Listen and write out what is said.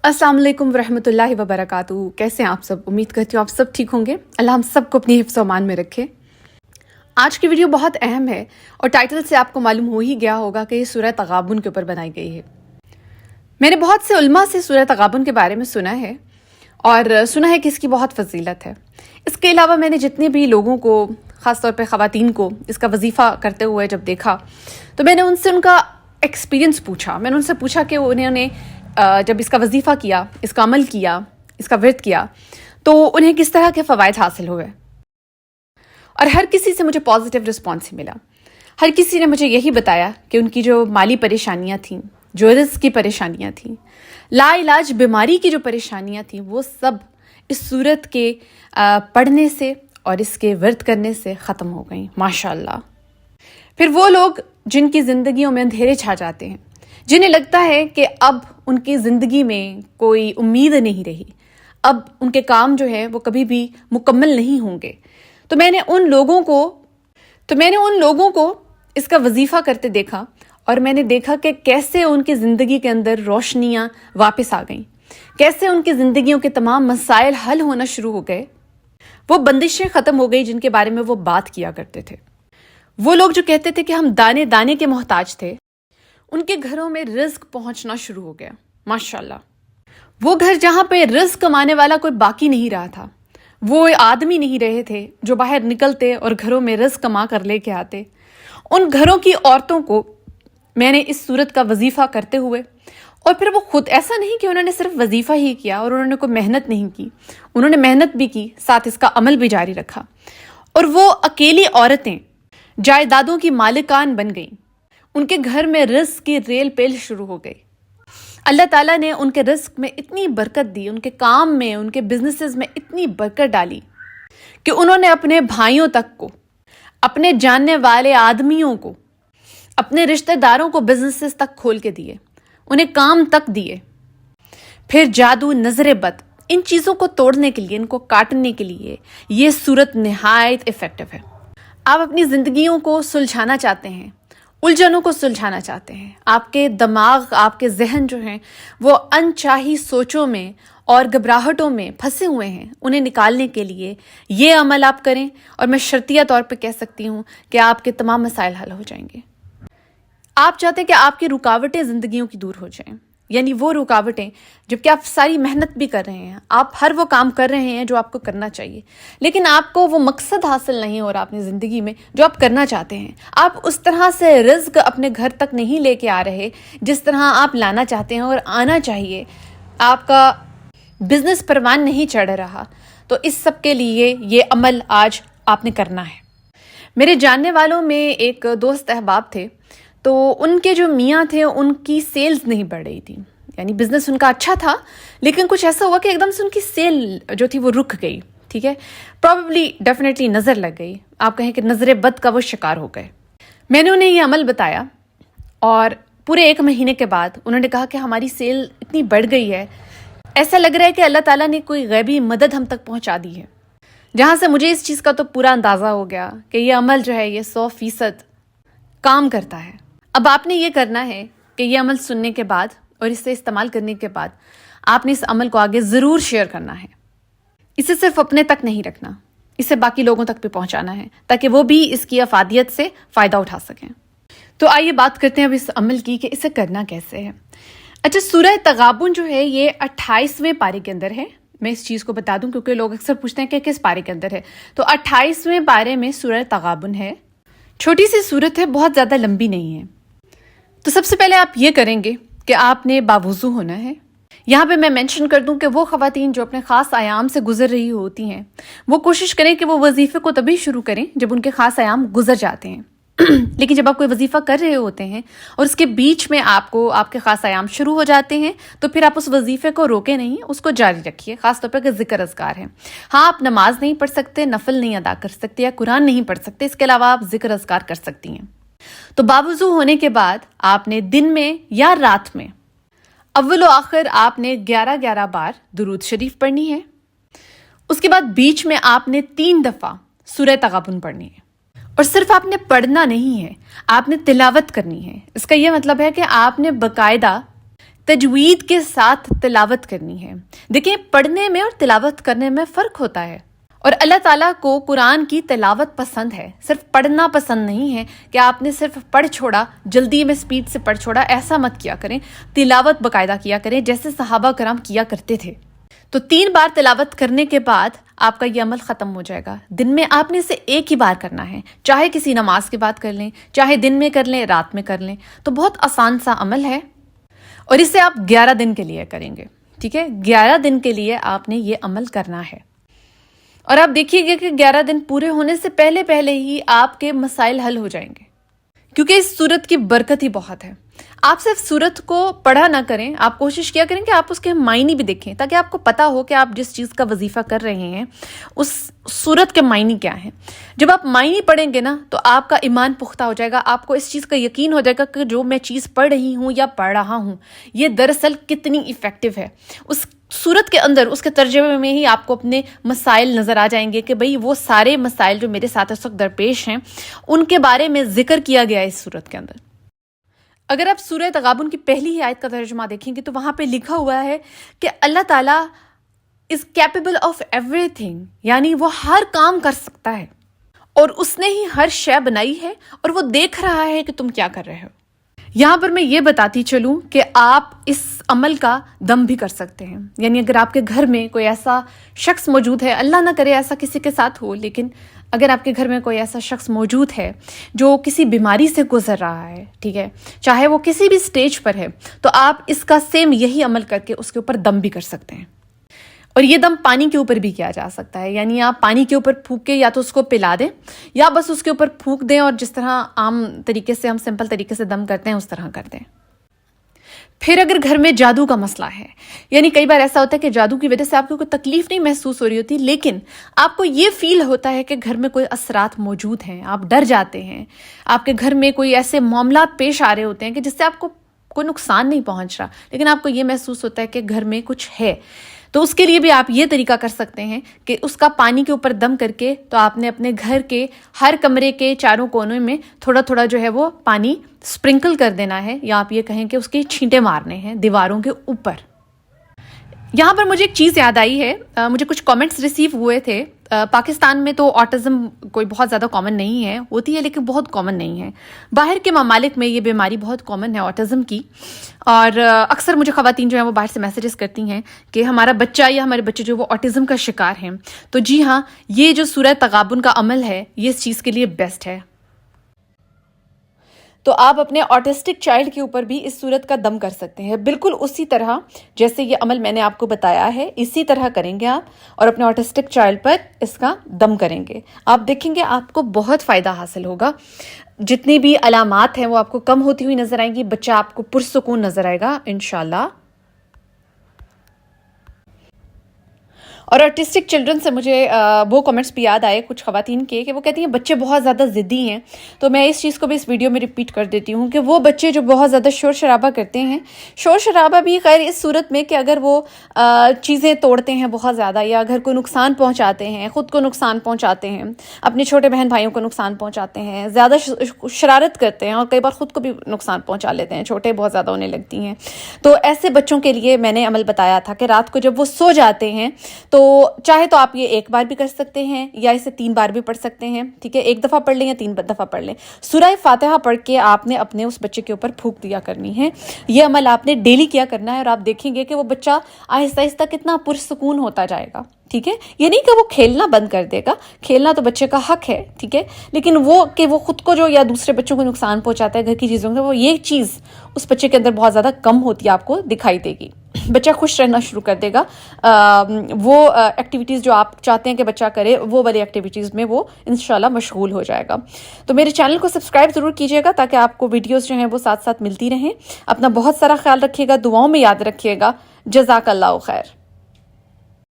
السلام علیکم ورحمۃ اللہ وبرکاتہ. کیسے ہیں آپ سب؟ امید کرتی ہوں آپ سب ٹھیک ہوں گے. اللہ ہم سب کو اپنی حفظ و امان میں رکھے. آج کی ویڈیو بہت اہم ہے اور ٹائٹل سے آپ کو معلوم ہو ہی گیا ہوگا کہ یہ سورہ تغابن کے اوپر بنائی گئی ہے. میں نے بہت سے علماء سے سورہ تغابن کے بارے میں سنا ہے اور سنا ہے کہ اس کی بہت فضیلت ہے. اس کے علاوہ میں نے جتنے بھی لوگوں کو، خاص طور پہ خواتین کو، اس کا وظیفہ کرتے ہوئے جب دیکھا تو میں نے ان سے ان کا ایکسپیرینس پوچھا. میں نے ان سے پوچھا کہ انہوں نے جب اس کا وظیفہ کیا، اس کا عمل کیا، اس کا ورد کیا تو انہیں کس طرح کے فوائد حاصل ہوئے. اور ہر کسی سے مجھے پازیٹیو رسپانس ہی ملا. ہر کسی نے مجھے یہی بتایا کہ ان کی جو مالی پریشانیاں تھیں، جو رزق کی پریشانیاں تھیں، لا علاج بیماری کی جو پریشانیاں تھیں، وہ سب اس صورت کے پڑھنے سے اور اس کے ورد کرنے سے ختم ہو گئیں ماشاء اللہ. پھر وہ لوگ جن کی زندگیوں میں اندھیرے چھا جاتے ہیں، جنہیں لگتا ہے کہ اب ان کی زندگی میں کوئی امید نہیں رہی، اب ان کے کام جو ہے وہ کبھی بھی مکمل نہیں ہوں گے، تو میں نے ان لوگوں کو اس کا وظیفہ کرتے دیکھا اور میں نے دیکھا کہ کیسے ان کی زندگی کے اندر روشنیاں واپس آ گئیں، کیسے ان کی زندگیوں کے تمام مسائل حل ہونا شروع ہو گئے. وہ بندشیں ختم ہو گئی جن کے بارے میں وہ بات کیا کرتے تھے. وہ لوگ جو کہتے تھے کہ ہم دانے دانے کے محتاج تھے، ان کے گھروں میں رزق پہنچنا شروع ہو گیا ماشاءاللہ. وہ گھر جہاں پہ رزق کمانے والا کوئی باقی نہیں رہا تھا، وہ آدمی نہیں رہے تھے جو باہر نکلتے اور گھروں میں رزق کما کر لے کے آتے. ان گھروں کی عورتوں کو میں نے اس صورت کا وظیفہ کرتے ہوئے، اور پھر وہ خود ایسا نہیں کہ انہوں نے صرف وظیفہ ہی کیا اور انہوں نے کوئی محنت نہیں کی، انہوں نے محنت بھی کی، ساتھ اس کا عمل بھی جاری رکھا. اور وہ اکیلی عورتیں جائیدادوں کی مالکان بن گئیں. ان کے گھر میں رزق کی ریل پیل شروع ہو گئی. اللہ تعالیٰ نے ان کے رزق میں اتنی برکت دی، ان کے کام میں، ان کے بزنسز میں اتنی برکت ڈالی کہ انہوں نے اپنے بھائیوں تک کو، اپنے جاننے والے آدمیوں کو، اپنے رشتہ داروں کو بزنسز تک کھول کے دیے، انہیں کام تک دیے. پھر جادو، نظر بد، ان چیزوں کو توڑنے کے لیے، ان کو کاٹنے کے لیے یہ صورت نہایت افیکٹو ہے. آپ اپنی زندگیوں کو سلجھانا چاہتے ہیں، الجھنوں کو سلجھانا چاہتے ہیں، آپ کے دماغ، آپ کے ذہن جو ہیں وہ انچاہی سوچوں میں اور گھبراہٹوں میں پھنسے ہوئے ہیں، انہیں نکالنے کے لیے یہ عمل آپ کریں اور میں شرطیہ طور پہ کہہ سکتی ہوں کہ آپ کے تمام مسائل حل ہو جائیں گے. آپ چاہتے ہیں کہ آپ کی رکاوٹیں زندگیوں کی دور ہو جائیں، یعنی وہ رکاوٹیں جبکہ آپ ساری محنت بھی کر رہے ہیں، آپ ہر وہ کام کر رہے ہیں جو آپ کو کرنا چاہیے، لیکن آپ کو وہ مقصد حاصل نہیں ہو رہا اپنی زندگی میں جو آپ کرنا چاہتے ہیں. آپ اس طرح سے رزق اپنے گھر تک نہیں لے کے آ رہے جس طرح آپ لانا چاہتے ہیں اور آنا چاہیے. آپ کا بزنس پروان نہیں چڑھ رہا، تو اس سب کے لیے یہ عمل آج آپ نے کرنا ہے. میرے جاننے والوں میں ایک دوست احباب تھے، تو ان کے جو میاں تھے ان کی سیلز نہیں بڑھ رہی تھی، یعنی بزنس ان کا اچھا تھا لیکن کچھ ایسا ہوا کہ ایک دم سے ان کی سیل جو تھی وہ رک گئی. ٹھیک ہے، پروبیبلی ڈیفینیٹلی نظر لگ گئی، آپ کہیں کہ نظر بد کا وہ شکار ہو گئے. میں نے انہیں یہ عمل بتایا اور پورے 1 مہینے کے بعد انہوں نے کہا کہ ہماری سیل اتنی بڑھ گئی ہے، ایسا لگ رہا ہے کہ اللہ تعالیٰ نے کوئی غیبی مدد ہم تک پہنچا دی ہے. جہاں سے مجھے اس چیز کا تو پورا اندازہ ہو گیا کہ یہ عمل جو ہے یہ 100% کام کرتا ہے. اب آپ نے یہ کرنا ہے کہ یہ عمل سننے کے بعد اور اس سے استعمال کرنے کے بعد آپ نے اس عمل کو آگے ضرور شیئر کرنا ہے. اسے صرف اپنے تک نہیں رکھنا، اسے باقی لوگوں تک بھی پہنچانا ہے تاکہ وہ بھی اس کی افادیت سے فائدہ اٹھا سکیں. تو آئیے بات کرتے ہیں اب اس عمل کی کہ اسے کرنا کیسے ہے. اچھا، سورہ تغابن جو ہے یہ 28ویں پارے کے اندر ہے. میں اس چیز کو بتا دوں کیونکہ لوگ اکثر پوچھتے ہیں کہ کس پارے کے اندر ہے. تو 28ویں پارے میں سورہ تغابن ہے. چھوٹی سی سورت ہے، بہت زیادہ لمبی نہیں ہے. تو سب سے پہلے آپ یہ کریں گے کہ آپ نے باوضو ہونا ہے. یہاں پہ میں مینشن کر دوں کہ وہ خواتین جو اپنے خاص ایام سے گزر رہی ہوتی ہیں وہ کوشش کریں کہ وہ وظیفے کو تبھی شروع کریں جب ان کے خاص ایام گزر جاتے ہیں. لیکن جب آپ کوئی وظیفہ کر رہے ہوتے ہیں اور اس کے بیچ میں آپ کو آپ کے خاص ایام شروع ہو جاتے ہیں تو پھر آپ اس وظیفے کو روکے نہیں، اس کو جاری رکھیے. خاص طور پہ کہ ذکر اذکار ہے. ہاں، آپ نماز نہیں پڑھ سکتے، نفل نہیں ادا کر سکتے یا قرآن نہیں پڑھ سکتے، اس کے علاوہ آپ ذکر اذکار کر سکتی ہیں. تو باوضو ہونے کے بعد آپ نے دن میں یا رات میں اول و آخر آپ نے 11 بار درود شریف پڑھنی ہے. اس کے بعد بیچ میں آپ نے 3 دفعہ سورہ تغابن پڑھنی ہے. اور صرف آپ نے پڑھنا نہیں ہے، آپ نے تلاوت کرنی ہے. اس کا یہ مطلب ہے کہ آپ نے باقاعدہ تجوید کے ساتھ تلاوت کرنی ہے۔ دیکھیں، پڑھنے میں اور تلاوت کرنے میں فرق ہوتا ہے، اور اللہ تعالیٰ کو قرآن کی تلاوت پسند ہے، صرف پڑھنا پسند نہیں ہے کہ آپ نے صرف پڑھ چھوڑا، جلدی میں سپیڈ سے پڑھ چھوڑا، ایسا مت کیا کریں، تلاوت باقاعدہ کیا کریں جیسے صحابہ کرام کیا کرتے تھے۔ تو 3 بار تلاوت کرنے کے بعد آپ کا یہ عمل ختم ہو جائے گا۔ دن میں آپ نے اسے ایک ہی بار کرنا ہے، چاہے کسی نماز کے بعد کر لیں، چاہے دن میں کر لیں، رات میں کر لیں، تو بہت آسان سا عمل ہے، اور اسے آپ 11 دن کے لیے کریں گے، ٹھیک ہے؟ 11 دن کے لیے آپ نے یہ عمل کرنا ہے، اور آپ دیکھیے گا کہ 11 دن پورے ہونے سے پہلے ہی آپ کے مسائل حل ہو جائیں گے، کیونکہ اس سورت کی برکت ہی بہت ہے۔ آپ صرف سورت کو پڑھا نہ کریں، آپ کوشش کیا کریں کہ آپ اس کے معنی بھی دیکھیں، تاکہ آپ کو پتا ہو کہ آپ جس چیز کا وظیفہ کر رہے ہیں اس سورت کے معنی کیا ہیں۔ جب آپ معنی پڑھیں گے نا تو آپ کا ایمان پختہ ہو جائے گا، آپ کو اس چیز کا یقین ہو جائے گا کہ جو میں چیز پڑھ رہی ہوں یا پڑھ رہا ہوں یہ دراصل کتنی ایفیکٹو ہے۔ اس سورت کے اندر، اس کے ترجمے میں ہی آپ کو اپنے مسائل نظر آ جائیں گے کہ بھئی وہ سارے مسائل جو میرے ساتھ اس وقت درپیش ہیں ان کے بارے میں ذکر کیا گیا ہے اس سورت کے اندر۔ اگر آپ سورہ تغابن کی پہلی ہی آیت کا ترجمہ دیکھیں گے تو وہاں پہ لکھا ہوا ہے کہ اللہ تعالیٰ is capable of every thing, یعنی وہ ہر کام کر سکتا ہے، اور اس نے ہی ہر شے بنائی ہے، اور وہ دیکھ رہا ہے کہ تم کیا کر رہے ہو۔ یہاں پر میں یہ بتاتی چلوں کہ آپ اس عمل کا دم بھی کر سکتے ہیں، یعنی اگر آپ کے گھر میں کوئی ایسا شخص موجود ہے، اللہ نہ کرے ایسا کسی کے ساتھ ہو، لیکن اگر آپ کے گھر میں کوئی ایسا شخص موجود ہے جو کسی بیماری سے گزر رہا ہے، ٹھیک ہے، چاہے وہ کسی بھی سٹیج پر ہے، تو آپ اس کا سیم یہی عمل کر کے اس کے اوپر دم بھی کر سکتے ہیں، اور یہ دم پانی کے اوپر بھی کیا جا سکتا ہے، یعنی آپ پانی کے اوپر پھونک کے یا تو اس کو پلا دیں یا بس اس کے اوپر پھونک دیں، اور جس طرح عام طریقے سے ہم سمپل طریقے سے دم کرتے ہیں اس طرح کر دیں۔ پھر اگر گھر میں جادو کا مسئلہ ہے، یعنی کئی بار ایسا ہوتا ہے کہ جادو کی وجہ سے آپ کو کوئی تکلیف نہیں محسوس ہو رہی ہوتی، لیکن آپ کو یہ فیل ہوتا ہے کہ گھر میں کوئی اثرات موجود ہیں، آپ ڈر جاتے ہیں، آپ کے گھر میں کوئی ایسے معاملات پیش آ رہے ہوتے ہیں کہ جس سے آپ کو کوئی نقصان نہیں پہنچ رہا، لیکن آپ کو یہ محسوس ہوتا ہے کہ گھر میں کچھ ہے، تو اس کے لیے بھی آپ یہ طریقہ کر سکتے ہیں کہ اس کا پانی کے اوپر دم کر کے تو آپ نے اپنے گھر کے ہر کمرے کے چاروں کونوں میں تھوڑا تھوڑا جو ہے وہ پانی سپرنکل کر دینا ہے، یا آپ یہ کہیں کہ اس کے چھینٹے مارنے ہیں دیواروں کے اوپر۔ یہاں پر مجھے ایک چیز یاد آئی ہے، مجھے کچھ کامنٹس ریسیو ہوئے تھے۔ پاکستان میں تو آٹزم کوئی بہت زیادہ کامن نہیں ہے، ہوتی ہے لیکن بہت کامن نہیں ہے، باہر کے ممالک میں یہ بیماری بہت کامن ہے آٹزم کی، اور اکثر مجھے خواتین جو ہیں وہ باہر سے میسیجز کرتی ہیں کہ ہمارا بچہ یا ہمارے بچے جو وہ آٹزم کا شکار ہیں۔ تو جی ہاں، یہ جو سورہ تغابن کا عمل ہے یہ اس چیز کے لیے بیسٹ ہے۔ تو آپ اپنے آٹسٹک چائلڈ کے اوپر بھی اس صورت کا دم کر سکتے ہیں، بالکل اسی طرح جیسے یہ عمل میں نے آپ کو بتایا ہے، اسی طرح کریں گے آپ، اور اپنے آٹسٹک چائلڈ پر اس کا دم کریں گے۔ آپ دیکھیں گے آپ کو بہت فائدہ حاصل ہوگا، جتنی بھی علامات ہیں وہ آپ کو کم ہوتی ہوئی نظر آئیں گی، بچہ آپ کو پرسکون نظر آئے گا انشاءاللہ۔ اور آرٹسٹک چلڈرن سے مجھے وہ کمنٹس بھی یاد آئے کچھ خواتین کے کہ وہ کہتی ہیں بچے بہت زیادہ ضدی ہیں، تو میں اس چیز کو بھی اس ویڈیو میں ریپیٹ کر دیتی ہوں کہ وہ بچے جو بہت زیادہ شور شرابہ کرتے ہیں، شور شرابہ بھی خیر اس صورت میں کہ اگر وہ چیزیں توڑتے ہیں بہت زیادہ، یا گھر کو نقصان پہنچاتے ہیں، خود کو نقصان پہنچاتے ہیں، اپنے چھوٹے بہن بھائیوں کو نقصان پہنچاتے ہیں، زیادہ شرارت کرتے ہیں، اور کئی بار خود کو بھی نقصان پہنچا لیتے ہیں، چھوٹے بہت زیادہ ہونے لگتی ہیں، تو ایسے بچوں کے لیے میں نے عمل بتایا تھا کہ رات کو جب وہ سو جاتے ہیں تو چاہے تو آپ یہ ایک بار بھی کر سکتے ہیں یا اسے 3 بار بھی پڑھ سکتے ہیں، ٹھیک ہے، 1 دفعہ پڑھ لیں یا 3 دفعہ پڑھ لیں۔ سورہ فاتحہ پڑھ کے آپ نے اپنے اس بچے کے اوپر پھونک دیا کرنی ہے، یہ عمل آپ نے ڈیلی کیا کرنا ہے، اور آپ دیکھیں گے کہ وہ بچہ آہستہ آہستہ کتنا پرسکون ہوتا جائے گا، ٹھیک ہے۔ یہ نہیں کہ وہ کھیلنا بند کر دے گا، کھیلنا تو بچے کا حق ہے، ٹھیک ہے، لیکن وہ کہ وہ خود کو جو یا دوسرے بچوں کو نقصان پہنچاتا ہے گھر کی چیزوں سے، وہ یہ چیز اس بچے کے اندر بہت زیادہ کم ہوتی ہے، آپ کو دکھائی دے گی، بچہ خوش رہنا شروع کر دے گا، وہ ایکٹیویٹیز جو آپ چاہتے ہیں کہ بچہ کرے وہ والی ایکٹیویٹیز میں وہ انشاءاللہ مشغول ہو جائے گا۔ تو میرے چینل کو سبسکرائب ضرور کیجیے گا تاکہ آپ کو ویڈیوز جو ہیں وہ ساتھ ساتھ ملتی رہیں۔ اپنا بہت سارا خیال رکھیے گا، دعاؤں میں یاد رکھیے گا۔ جزاک اللہ خیر۔